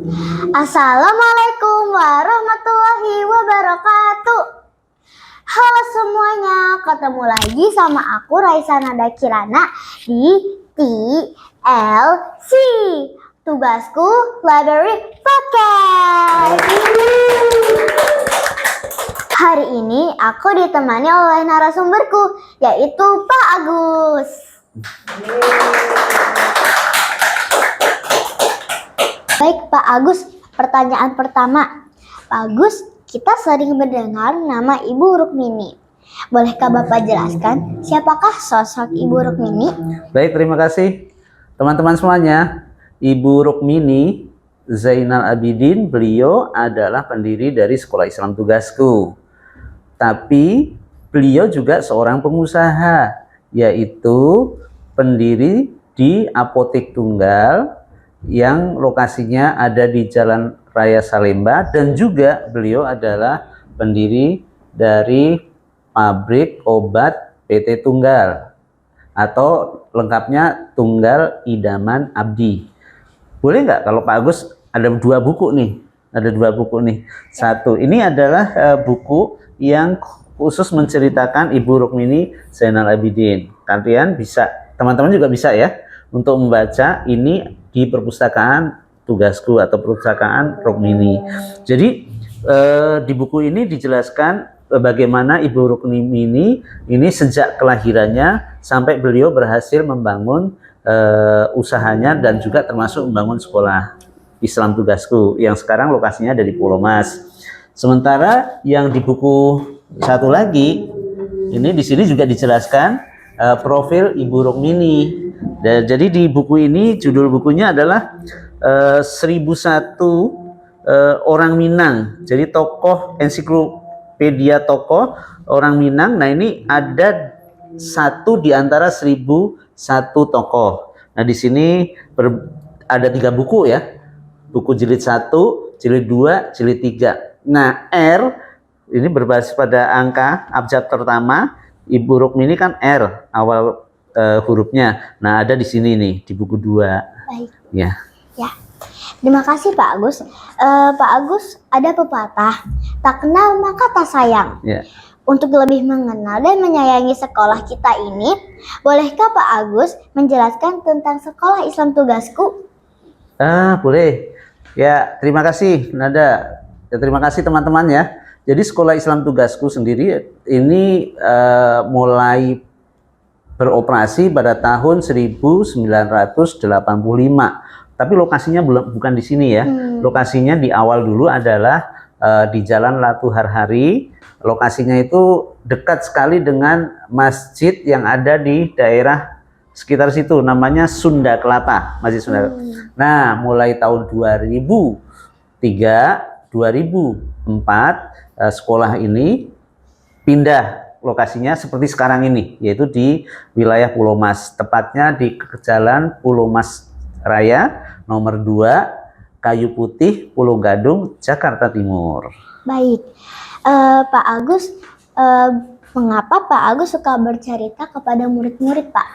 Assalamualaikum warahmatullahi wabarakatuh. Halo semuanya, ketemu lagi sama aku Raisa Nada Kirana di TLC. Tugasku Library Podcast. Hari ini aku ditemani oleh narasumberku, yaitu Pak Agus. Baik Pak Agus, pertanyaan pertama. Pak Agus, kita sering mendengar nama Ibu Rukmini. Bolehkah Bapak jelaskan siapakah sosok Ibu Rukmini? Baik, terima kasih teman-teman semuanya. Ibu Rukmini Zainal Abidin, beliau adalah pendiri dari Sekolah Islam Tugasku. Tapi beliau juga seorang pengusaha, yaitu pendiri di Apotek Tunggal yang lokasinya ada di Jalan Raya Salemba, dan juga beliau adalah pendiri dari pabrik obat PT Tunggal atau lengkapnya Tunggal Idaman Abdi. Boleh nggak kalau Pak Agus ada dua buku nih? Ada dua buku nih. Satu, ini adalah buku yang khusus menceritakan Ibu Rukmini Zainal Abidin. Kalian bisa, teman-teman juga bisa ya, untuk membaca ini di perpustakaan Tugasku atau perpustakaan Rukmini. Jadi di buku ini dijelaskan bagaimana Ibu Rukmini ini sejak kelahirannya sampai beliau berhasil membangun usahanya dan juga termasuk membangun sekolah Islam Tugasku yang sekarang lokasinya ada di Pulau Mas. Sementara yang di buku satu lagi ini di sini juga dijelaskan profil Ibu Rukmini. Jadi di buku ini judul bukunya adalah 1001 orang Minang. Jadi tokoh ensiklopedia tokoh orang Minang. Nah, ini ada satu di antara 1001 tokoh. Nah, di sini ada 3 buku ya. Buku jilid 1, jilid 2, jilid 3. Nah, R ini berbasis pada angka abjad pertama. Ibu Rukmini kan R awal hurufnya. Nah, ada di sini nih di buku 2. Baik. Ya. Ya. Terima kasih Pak Agus. Pak Agus, ada pepatah, tak kenal maka tak sayang. Ya. Untuk lebih mengenal dan menyayangi sekolah kita ini, bolehkah Pak Agus menjelaskan tentang Sekolah Islam Tugasku? Boleh. Ya, terima kasih Nada. Ya, terima kasih teman-teman ya. Jadi Sekolah Islam Tugasku sendiri ini mulai beroperasi pada tahun 1985. Tapi lokasinya bukan di sini ya. Lokasinya di awal dulu adalah di Jalan Latu Harhari. Lokasinya itu dekat sekali dengan masjid yang ada di daerah sekitar situ, namanya Sunda Kelapa, Masjid Sunda. Nah, mulai tahun 2003, 2004 sekolah ini pindah lokasinya seperti sekarang ini, yaitu di wilayah Pulau Mas, tepatnya di Jalan Pulau Mas Raya nomor 2, Kayu Putih, Pulau Gadung, Jakarta Timur. Baik, Pak Agus, mengapa Pak Agus suka bercerita kepada murid-murid, Pak?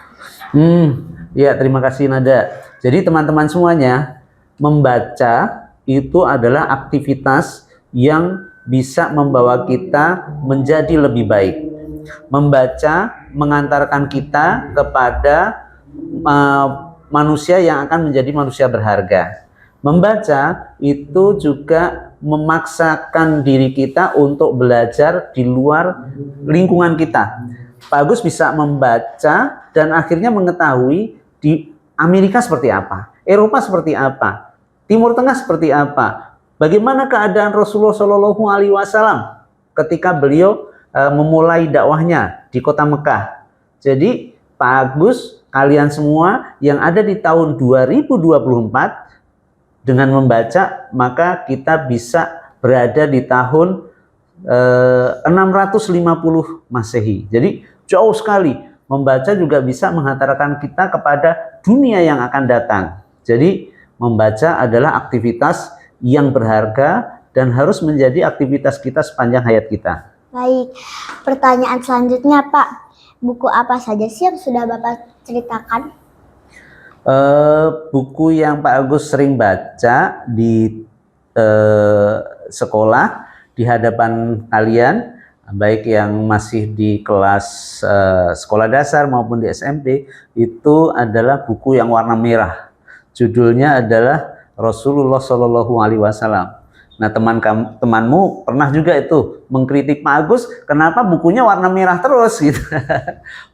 Ya, terima kasih Nada. Jadi teman-teman semuanya, membaca itu adalah aktivitas yang bisa membawa kita menjadi lebih baik. Membaca mengantarkan kita kepada manusia yang akan menjadi manusia berharga. Membaca itu juga memaksakan diri kita untuk belajar di luar lingkungan kita. Pak Agus bisa membaca dan akhirnya mengetahui di Amerika seperti apa, Eropa seperti apa, Timur Tengah seperti apa, bagaimana keadaan Rasulullah Shallallahu Alaihi Wasallam ketika beliau memulai dakwahnya di kota Mekah. Jadi Pak Agus, kalian semua yang ada di tahun 2024 dengan membaca, maka kita bisa berada di tahun 650 Masehi. Jadi jauh sekali. Membaca juga bisa menghantarkan kita kepada dunia yang akan datang. Jadi membaca adalah aktivitas yang berharga dan harus menjadi aktivitas kita sepanjang hayat kita. Baik, pertanyaan selanjutnya Pak, buku apa saja sih yang sudah Bapak ceritakan? Buku yang Pak Agus sering baca di sekolah di hadapan kalian, baik yang masih di kelas sekolah dasar maupun di SMP, itu adalah buku yang warna merah. Judulnya adalah Rasulullah Shallallahu Alaihi Wasallam. Nah, temanmu pernah juga itu mengkritik Pak Agus, kenapa bukunya warna merah terus gitu.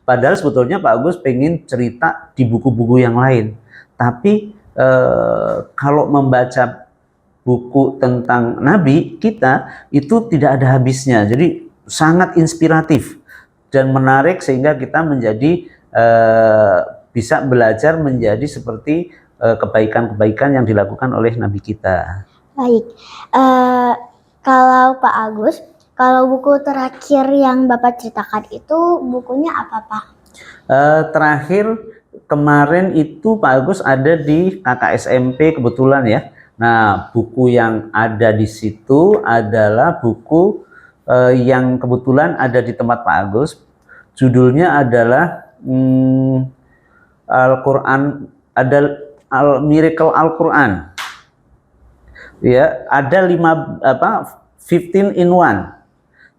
Padahal sebetulnya Pak Agus pengen cerita di buku-buku yang lain. Tapi kalau membaca buku tentang Nabi kita itu tidak ada habisnya. Jadi sangat inspiratif dan menarik sehingga kita menjadi bisa belajar menjadi seperti kebaikan-kebaikan yang dilakukan oleh Nabi kita. Baik, kalau Pak Agus, kalau buku terakhir yang Bapak ceritakan itu bukunya apa, Pak? Terakhir kemarin itu Pak Agus ada di KKSMP kebetulan ya. Nah, buku yang ada di situ adalah buku yang kebetulan ada di tempat Pak Agus. Judulnya adalah Al-Quran, ada Miracle Al-Quran. Ya, ada 15 in 1.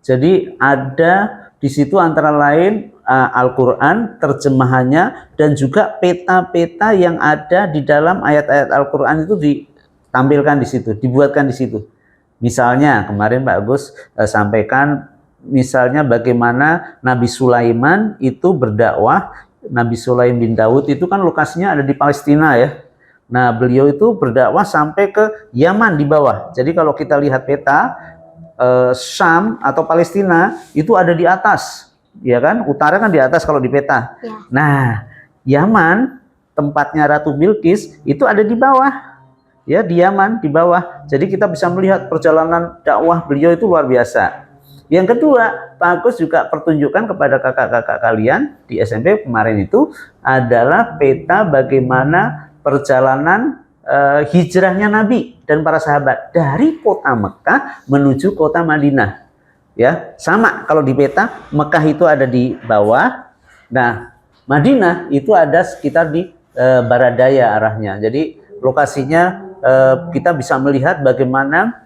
Jadi ada di situ antara lain Al-Quran, terjemahannya, dan juga peta-peta yang ada di dalam ayat-ayat Al-Quran itu ditampilkan di situ, dibuatkan di situ. Misalnya kemarin Pak Agus sampaikan, misalnya bagaimana Nabi Sulaiman itu berdakwah. Nabi Sulaiman bin Daud itu kan lokasinya ada di Palestina ya. Nah, beliau itu berdakwah sampai ke Yaman di bawah. Jadi kalau kita lihat peta, Syam atau Palestina itu ada di atas, ya kan? Utara kan di atas kalau di peta. Ya. Nah, Yaman tempatnya Ratu Bilqis itu ada di bawah, ya, di Yaman di bawah. Jadi kita bisa melihat perjalanan dakwah beliau itu luar biasa. Yang kedua, Pak Agus juga pertunjukan kepada kakak-kakak kalian di SMP kemarin itu adalah peta bagaimana perjalanan hijrahnya Nabi dan para sahabat dari kota Mekah menuju kota Madinah. Ya, sama kalau di peta Mekah itu ada di bawah. Nah, Madinah itu ada sekitar di barat daya arahnya. Jadi lokasinya kita bisa melihat bagaimana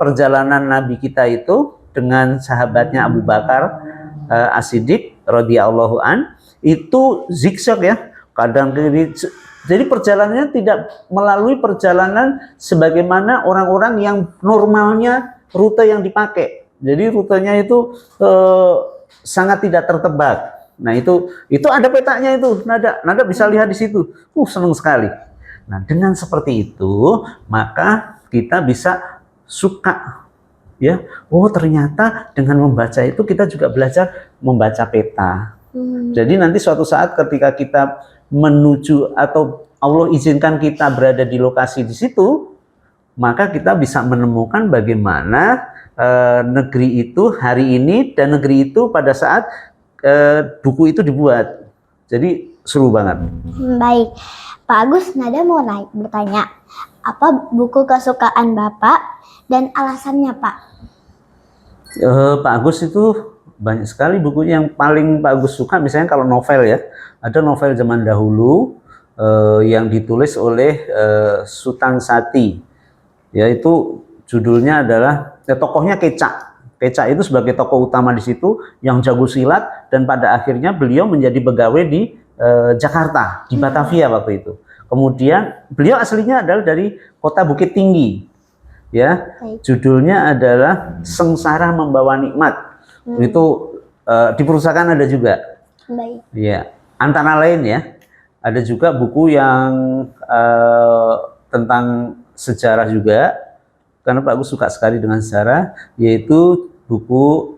perjalanan Nabi kita itu dengan sahabatnya Abu Bakar As-Siddiq radhiyallahu an, itu zigzag ya, kadang kiri. Jadi perjalanannya tidak melalui perjalanan sebagaimana orang-orang yang normalnya rute yang dipakai. Jadi rutenya itu sangat tidak tertebak. Nah, itu ada petanya itu, Nada bisa lihat di situ. Senang sekali. Nah, dengan seperti itu maka kita bisa suka, ya. Oh, ternyata dengan membaca itu kita juga belajar membaca peta. Jadi nanti suatu saat ketika kita menuju atau Allah izinkan kita berada di lokasi di situ, maka kita bisa menemukan bagaimana negeri itu hari ini dan negeri itu pada saat buku itu dibuat. Jadi seru banget. Baik, Pak Agus, Nada mau bertanya, apa buku kesukaan Bapak dan alasannya, Pak? Pak Agus itu banyak sekali bukunya. Yang paling Pak Agus suka misalnya kalau novel ya, ada novel zaman dahulu yang ditulis oleh Sutan Sati, yaitu judulnya adalah tokohnya Kecak. Kecak itu sebagai tokoh utama di situ yang jago silat, dan pada akhirnya beliau menjadi pegawai di Jakarta, di Batavia waktu itu. Kemudian beliau aslinya adalah dari kota Bukit Tinggi, ya. Judulnya adalah Sengsara Membawa Nikmat. Itu di perusahaan ada juga. Baik. Ya, antara lain ya. Ada juga buku yang tentang sejarah juga, karena Pak Agus suka sekali dengan sejarah, yaitu buku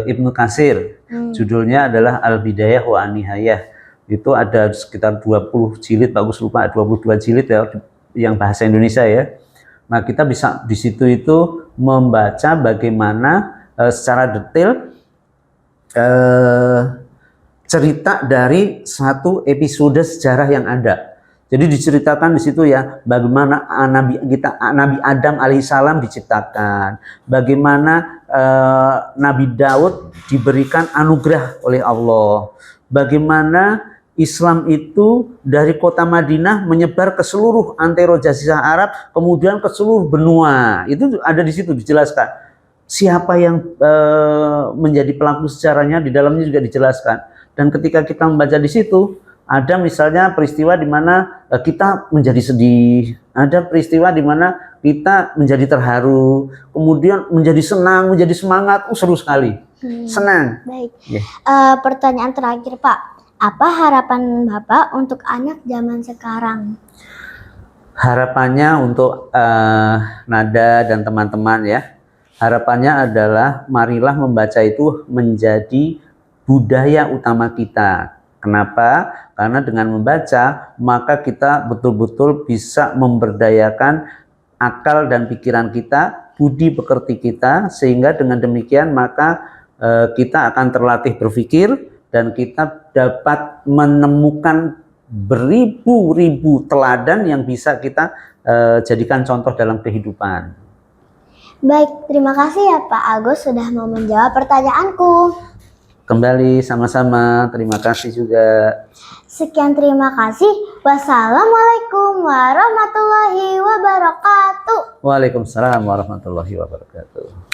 Ibnu Katsir. Judulnya adalah Al-Bidayah wa An-Nihayah. Itu ada sekitar 20 jilid, Pak Agus lupa, 22 jilid ya, yang bahasa Indonesia ya. Nah, kita bisa di situ itu membaca bagaimana secara detail cerita dari satu episode sejarah yang ada. Jadi diceritakan di situ ya, bagaimana Nabi Adam alaihissalam diciptakan, bagaimana Nabi Daud diberikan anugerah oleh Allah, bagaimana Islam itu dari kota Madinah menyebar ke seluruh antero jazirah Arab, kemudian ke seluruh benua. Itu ada di situ dijelaskan. Siapa yang menjadi pelaku sejarahnya di dalamnya juga dijelaskan. Dan ketika kita membaca di situ, ada misalnya peristiwa di mana kita menjadi sedih, ada peristiwa di mana kita menjadi terharu, kemudian menjadi senang, menjadi semangat. Seru sekali. Senang. Baik. Yeah. Pertanyaan terakhir, Pak. Apa harapan Bapak untuk anak zaman sekarang? Harapannya untuk Nada dan teman-teman ya. Harapannya adalah marilah membaca itu menjadi budaya utama kita. Kenapa? Karena dengan membaca maka kita betul-betul bisa memberdayakan akal dan pikiran kita, budi pekerti kita, sehingga dengan demikian maka kita akan terlatih berpikir dan kita dapat menemukan beribu-ribu teladan yang bisa kita jadikan contoh dalam kehidupan. Baik, terima kasih ya Pak Agus sudah mau menjawab pertanyaanku. Kembali sama-sama, terima kasih juga. Sekian, terima kasih. Wassalamualaikum warahmatullahi wabarakatuh. Waalaikumsalam warahmatullahi wabarakatuh.